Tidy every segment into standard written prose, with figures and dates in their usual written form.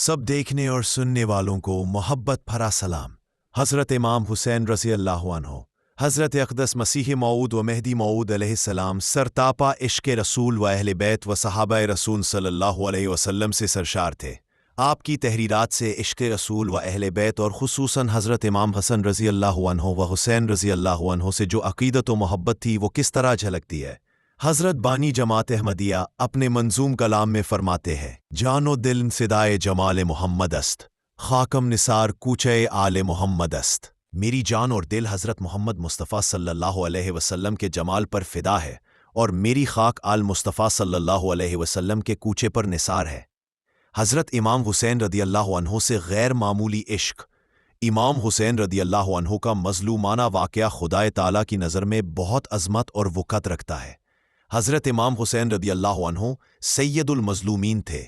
सब देखने और सुनने वालों को मोहब्बत भरा सलाम। हज़रत इमाम हुसैन रज़ी अल्लाह अन्हु, हज़रत अक़दस मसीह मऊद व मेहदी मऊद अलैहिस्सलाम सरतापा इश्क़ रसूल व अहले बैत व सहाबा रसूल सल्लल्लाहु अलैहि वसल्लम से सरशार थे। आपकी तहरीरात से इश्क़ रसूल व अहले बैत और ख़ुसूसन हज़रत इमाम हसन रज़ी अल्लाह अन्हु व हुसैन रज़ी अल्लाह अन्हु से जो अक़ीदत व मोहब्बत थी वो किस तरह झलकती है। हज़रत बानी जमात अहमदिया अपने मंजूम कलाम में फरमाते हैं, जानो दिल सिदाए जमाल मोहम्मद अस्त, खाकम निसार कूचे आले मोहम्मद अस्त। मेरी जान और दिल हज़रत मोहम्मद मुस्तफ़ा सल्लल्लाहु अलैहि वसल्लम के जमाल पर फ़िदा है और मेरी खाक आल मुस्तफ़ा सल्लल्लाहु अलैहि वसल्लम के कूचे पर निसार है। हज़रत इमाम हुसैन रदियल्लाहु अन्हु से गैर मामूली इश्क। इमाम हुसैन रदियल्लाहु अन्हु का मज़लूमाना वाक़या खुदाए ताला की नज़र में बहुत अज़मत और वक़्त रखता है। हज़रत इमाम हुसैन रदियल्लाहु अन्हु सैयदुल मज़लूमीन थे,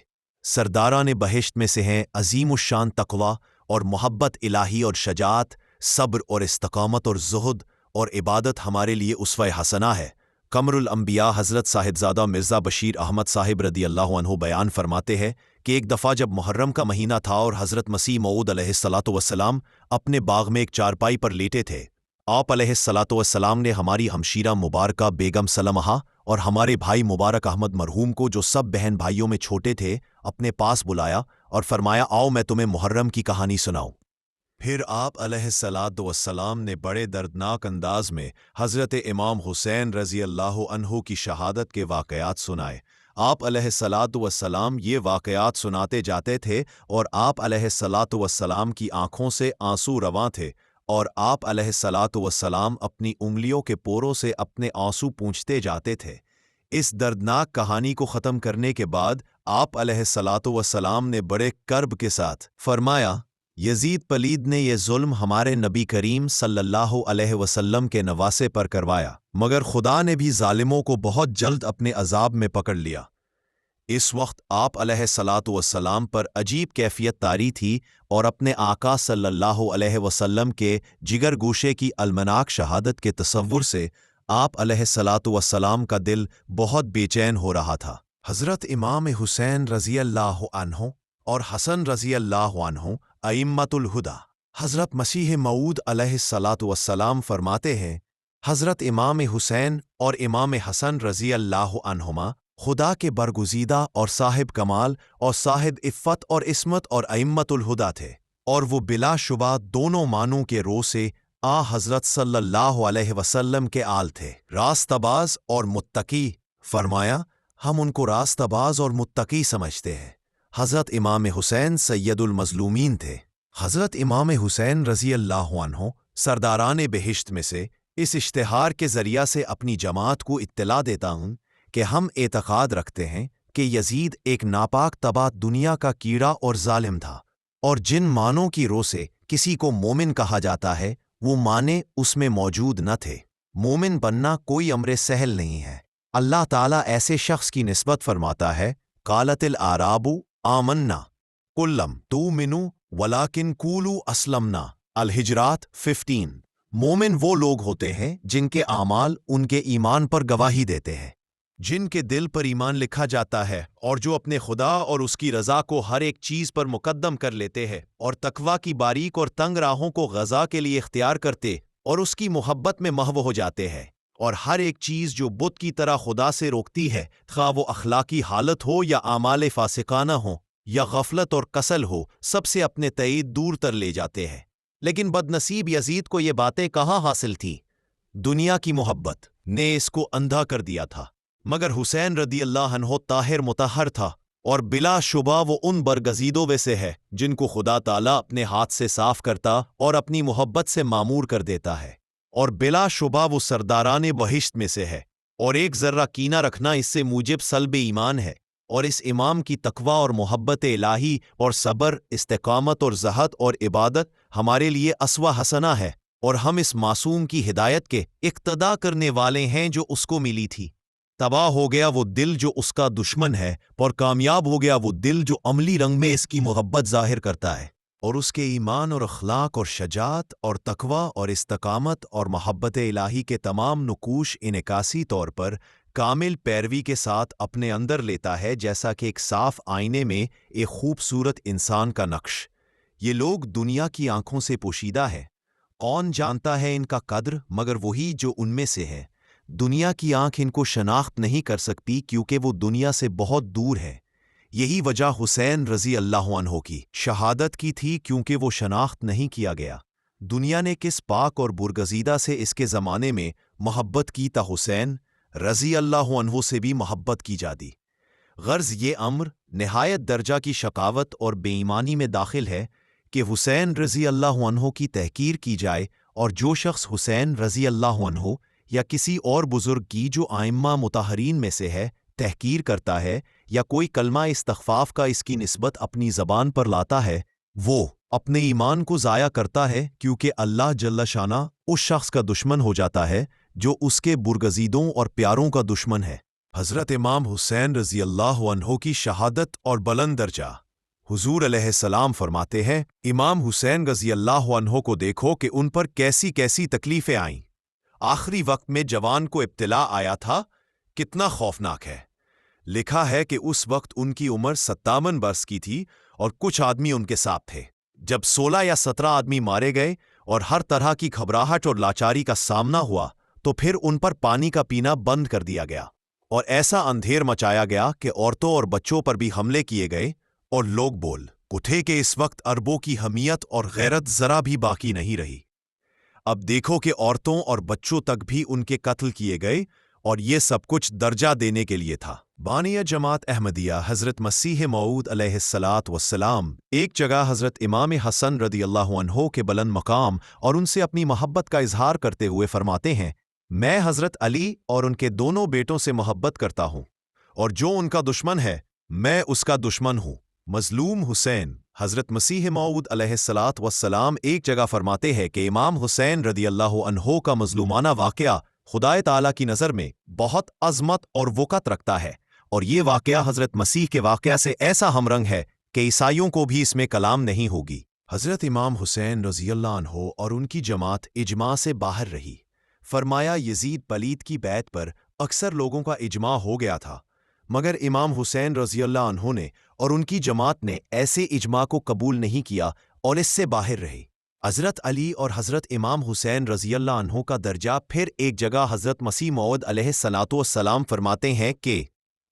सरदारान बहिश्त में से हैं। अज़ीमुश्शान तक़वा और मोहब्बत इलाही और शजाअत, सब्र और इस्तक़ामत और ज़ुहद और इबादत हमारे लिए उसवा हसना है। कमरुल अंबिया हज़रत साहिबज़ादा मिर्ज़ा बशीर अहमद साहिब रदियल्लाहु अन्हु बयान फरमाते हैं कि एक दफ़ा जब मुहर्रम का महीना था और हज़रत मसीह मऊद अलैहिस्सलातु वस्सलाम अपने बाग में एक चारपाई पर लेटे थे, आप अलैहिस्सलातु वस्सलाम ने हमारी हमशीरा मुबारका बेगम सलमहा और हमारे भाई मुबारक अहमद मरहूम को, जो सब बहन भाइयों में छोटे थे, अपने पास बुलाया और फरमाया, आओ मैं तुम्हें मुहर्रम की कहानी सुनाऊं। फिर आप अलैहिस्सलातु वस्सलाम ने बड़े दर्दनाक अंदाज में हज़रत इमाम हुसैन रज़ी अल्लाह अन्हु की शहादत के वाक़यात सुनाए। आप अलैहिस्सलातु वस्सलाम ये वाक़यात सुनाते जाते थे और आप अलैहिस्सलातु वस्सलाम की आँखों से आंसू रवां थे और आप अलैहिस्सलातु वस्सलाम अपनी उंगलियों के पोरों से अपने आंसू पूंछते जाते थे। इस दर्दनाक कहानी को ख़त्म करने के बाद आप अलैहिस्सलातु वस्सलाम ने बड़े कर्ब के साथ फरमाया, यजीद पलीद ने यह जुल्म हमारे नबी करीम सल्लल्लाहु अलैहि वसल्लम के नवासे पर करवाया, मगर खुदा ने भी जालिमों को बहुत जल्द अपने अजाब में पकड़ लिया। इस वक्त आप अलैहिस्सलातु वस्सलाम पर अजीब कैफियत तारी थी और अपने आका सल्लल्लाहु अलैहि वसल्लम के जिगर गोशे की अलमनाक शहादत के तसव्वुर से आप अलैहिस्सलातु वस्सलाम का दिल बहुत बेचैन हो रहा था। हज़रत इमाम हुसैन रज़ी अल्लाह अन्हु और हसन रज़ी अल्लाह अन्हु अइम्मतुल हुदा हज़रत मसीह मऊद अलैहिस्सलातु वस्सलाम फरमाते हैं, हज़रत इमाम हुसैन और इमाम हसन रज़ी अल्लाह अन्हुमा खुदा के बरगुज़ीदा और साहिब कमाल और साहिब इफ़्फ़त और इस्मत और अइम्मतुल हुदा थे, और वो बिलाशुबा दोनों मानों के रो से आ हज़रत सल्लल्लाहु अलैहि वसल्लम के आल थे, रास्तबाज और मुत्तकी। फरमाया, हम उनको रास्तबाज और मुत्तकी समझते हैं। हज़रत इमाम हुसैन सैयदुल मज़लूमीन थे। हज़रत इमाम हुसैन रज़ी अल्लाह अन्हु सरदारान बेहिश्त में से इस इश्तिहार के ज़रिया से अपनी जमात को इत्तला देता हूँ कि हम एतक़ाद रखते हैं कि यजीद एक नापाक तबाह दुनिया का कीड़ा और जालिम था, और जिन मानों की रो से किसी को मोमिन कहा जाता है वो माने उसमें मौजूद न थे। मोमिन बनना कोई अम्र सहल नहीं है। अल्लाह ताला ऐसे शख्स की निस्बत फरमाता है, कालतिल आराबु आमन्ना कुल्लम तुमिनु वलाकिन कूलू असलमना। अल-हिजरात 15। मोमिन वो लोग होते हैं जिनके आमाल उनके ईमान पर गवाही देते हैं, जिनके दिल पर ईमान लिखा जाता है और जो अपने खुदा और उसकी रज़ा को हर एक चीज़ पर मुकद्दम कर लेते हैं और तकवा की बारीक और तंग राहों को ग़ज़ा के लिए इख्तियार करते और उसकी मोहब्बत में महव हो जाते हैं, और हर एक चीज़ जो बुत की तरह खुदा से रोकती है, खा वो अखलाकी हालत हो या आमाल फासिकाना हो या गफलत और कसल हो, सबसे अपने तईद दूर तर ले जाते हैं। लेकिन बदनसीब यजीद को ये बातें कहाँ हासिल थी? दुनिया की मोहब्बत ने इसको अंधा कर दिया था। मगर हुसैन रदियल्लाहु अन्हु ताहिर मुतहर था और बिलाशुबा वो उन बरगज़ीदों में से है जिनको खुदा ताला अपने हाथ से साफ करता और अपनी मोहब्बत से मामूर कर देता है, और बिलाशुबा वो सरदारान बहिश्त में से है, और एक ज़र्रा कीना रखना इससे मूजिब सल्ब ईमान है। और इस इमाम की तकवा और मोहब्बत इलाही और सब्र, इस्तिकामत और ज़हद और इबादत हमारे लिए अस्वा हसना है, और हम इस मासूम की हिदायत के इक्तदा करने वाले हैं जो उसको मिली थी। तबाह हो गया वो दिल जो उसका दुश्मन है, और कामयाब हो गया वो दिल जो अमली रंग में इसकी मोहब्बत ज़ाहिर करता है, और उसके ईमान और अखलाक और शजात और तकवा और इस्तकामत और मोहब्बत इलाही के तमाम नुकूश इनकासी तौर पर کامل پیروی کے ساتھ اپنے اندر لیتا ہے، جیسا کہ ایک صاف آئینے میں ایک خوبصورت انسان کا نقش۔ یہ لوگ دنیا کی آنکھوں سے پوشیدہ ہے، کون جانتا ہے ان کا قدر مگر وہی جو ان میں سے ہے۔ دنیا کی آنکھ ان کو شناخت نہیں کر سکتی کیونکہ وہ دنیا سے بہت دور ہے۔ یہی وجہ حسین رضی اللہ عنہ کی شہادت کی تھی، کیونکہ وہ شناخت نہیں کیا گیا۔ دنیا نے کس پاک اور برگزیدہ سے اس کے زمانے میں محبت کی تا حسین رضی اللہ عنہ سے بھی محبت کی جاتی۔ غرض یہ امر نہایت درجہ کی شقاوت اور بے ایمانی میں داخل ہے کہ حسین رضی اللہ عنہ کی تحقیر کی جائے، اور جو شخص حسین رضی اللہ عنہ یا کسی اور بزرگ کی جو ائمہ مطہرین میں سے ہے تحقیر کرتا ہے، یا کوئی کلمہ استخفاف کا اس کی نسبت اپنی زبان پر لاتا ہے، وہ اپنے ایمان کو ضائع کرتا ہے، کیونکہ اللہ جل شانہ اس شخص کا دشمن ہو جاتا ہے جو اس کے برگزیدوں اور پیاروں کا دشمن ہے۔ حضرت امام حسین رضی اللہ عنہ کی شہادت اور بلند درجہ۔ حضور علیہ السلام فرماتے ہیں، امام حسین رضی اللہ عنہ کو دیکھو کہ ان پر کیسی کیسی تکلیفیں آئیں۔ آخری وقت میں جوان کو ابتلا آیا تھا، کتنا خوفناک ہے۔ لکھا ہے کہ اس وقت ان کی عمر 57 برس کی تھی اور کچھ آدمی ان کے ساتھ تھے۔ جب 16 یا 17 آدمی مارے گئے اور ہر طرح کی گھبراہٹ اور لاچاری کا سامنا ہوا، تو پھر ان پر پانی کا پینا بند کر دیا گیا، اور ایسا اندھیر مچایا گیا کہ عورتوں اور بچوں پر بھی حملے کیے گئے، اور لوگ بول اٹھے کہ اس وقت عربوں کی حمیت اور غیرت ذرا بھی باقی نہیں رہی۔ اب دیکھو کہ عورتوں اور بچوں تک بھی ان کے قتل کیے گئے، اور یہ سب کچھ درجہ دینے کے لیے تھا۔ بانیہ جماعت احمدیہ حضرت مسیح موعود علیہ الصلاۃ والسلام ایک جگہ حضرت امام حسن رضی اللہ عنہ کے بلند مقام اور ان سے اپنی محبت کا اظہار کرتے ہوئے فرماتے ہیں، میں حضرت علی اور ان کے دونوں بیٹوں سے محبت کرتا ہوں، اور جو ان کا دشمن ہے میں اس کا دشمن ہوں۔ مظلوم حسین حضرت مسیح موعود علیہ الصلاۃ والسلام ایک جگہ فرماتے ہیں کہ امام حسین رضی اللہ عنہ کا مظلومانہ واقعہ خدائے تعالیٰ کی نظر میں بہت عظمت اور وقت رکھتا ہے، اور یہ واقعہ حضرت مسیح کے واقعہ سے ایسا ہم رنگ ہے کہ عیسائیوں کو بھی اس میں کلام نہیں ہوگی۔ حضرت امام حسین رضی اللہ عنہ اور ان کی جماعت اجماع سے باہر رہی۔ فرمایا یزید پلید کی بیعت پر اکثر لوگوں کا اجماع ہو گیا تھا، مگر امام حسین رضی اللہ عنہ نے اور ان کی جماعت نے ایسے اجماع کو قبول نہیں کیا اور اس سے باہر رہے۔ حضرت علی اور حضرت امام حسین رضی اللہ عنہ کا درجہ پھر ایک جگہ حضرت مسیح موعود علیہ الصلاۃ والسلام فرماتے ہیں کہ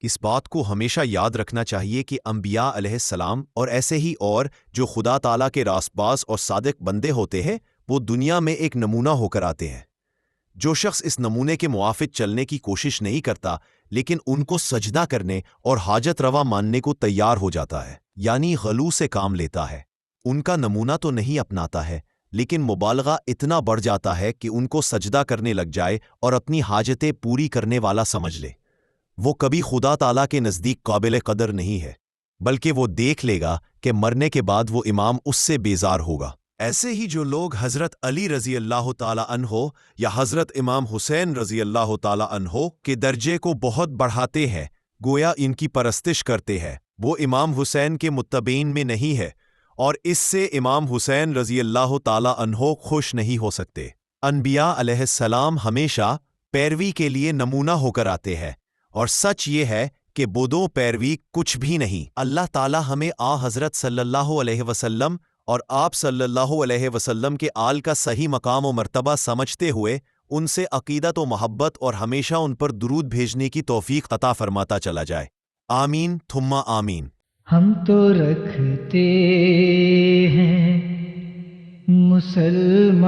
اس بات کو ہمیشہ یاد رکھنا چاہیے کہ انبیاء علیہ السلام اور ایسے ہی اور جو خدا تعالیٰ کے راست باز اور صادق بندے ہوتے ہیں، وہ دنیا میں ایک نمونہ ہو کر آتے ہیں۔ جو شخص اس نمونے کے موافق چلنے کی کوشش نہیں کرتا لیکن ان کو سجدہ کرنے اور حاجت روا ماننے کو تیار ہو جاتا ہے، یعنی غلو سے کام لیتا ہے، ان کا نمونہ تو نہیں اپناتا ہے لیکن مبالغہ اتنا بڑھ جاتا ہے کہ ان کو سجدہ کرنے لگ جائے اور اپنی حاجتیں پوری کرنے والا سمجھ لے، وہ کبھی خدا تعالیٰ کے نزدیک قابل قدر نہیں ہے، بلکہ وہ دیکھ لے گا کہ مرنے کے بعد وہ امام اس سے بیزار ہوگا۔ ایسے ہی جو لوگ حضرت علی رضی اللہ تعالی عنہ یا حضرت امام حسین رضی اللہ تعالی عنہ کے درجے کو بہت بڑھاتے ہیں، گویا ان کی پرستش کرتے ہیں، وہ امام حسین کے متبعین میں نہیں ہے، اور اس سے امام حسین رضی اللہ تعالی عنہ خوش نہیں ہو سکتے۔ انبیاء علیہ السلام ہمیشہ پیروی کے لیے نمونہ ہو کر آتے ہیں، اور سچ یہ ہے کہ بدو پیروی کچھ بھی نہیں۔ اللہ تعالی ہمیں حضرت صلی اللہ علیہ وسلم اور آپ صلی اللہ علیہ وسلم کے آل کا صحیح مقام و مرتبہ سمجھتے ہوئے ان سے عقیدت و محبت اور ہمیشہ ان پر درود بھیجنے کی توفیق عطا فرماتا چلا جائے۔ آمین ثم آمین۔ ہم تو رکھتے ہیں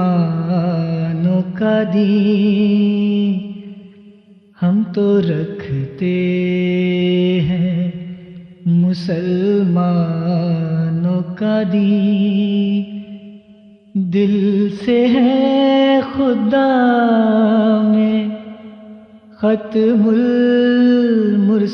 مسلمانوں کا دین، ہم تو رکھتے ہیں مسلمانوں کا دین، دل سے ہے خدا میں ختم المرسلین۔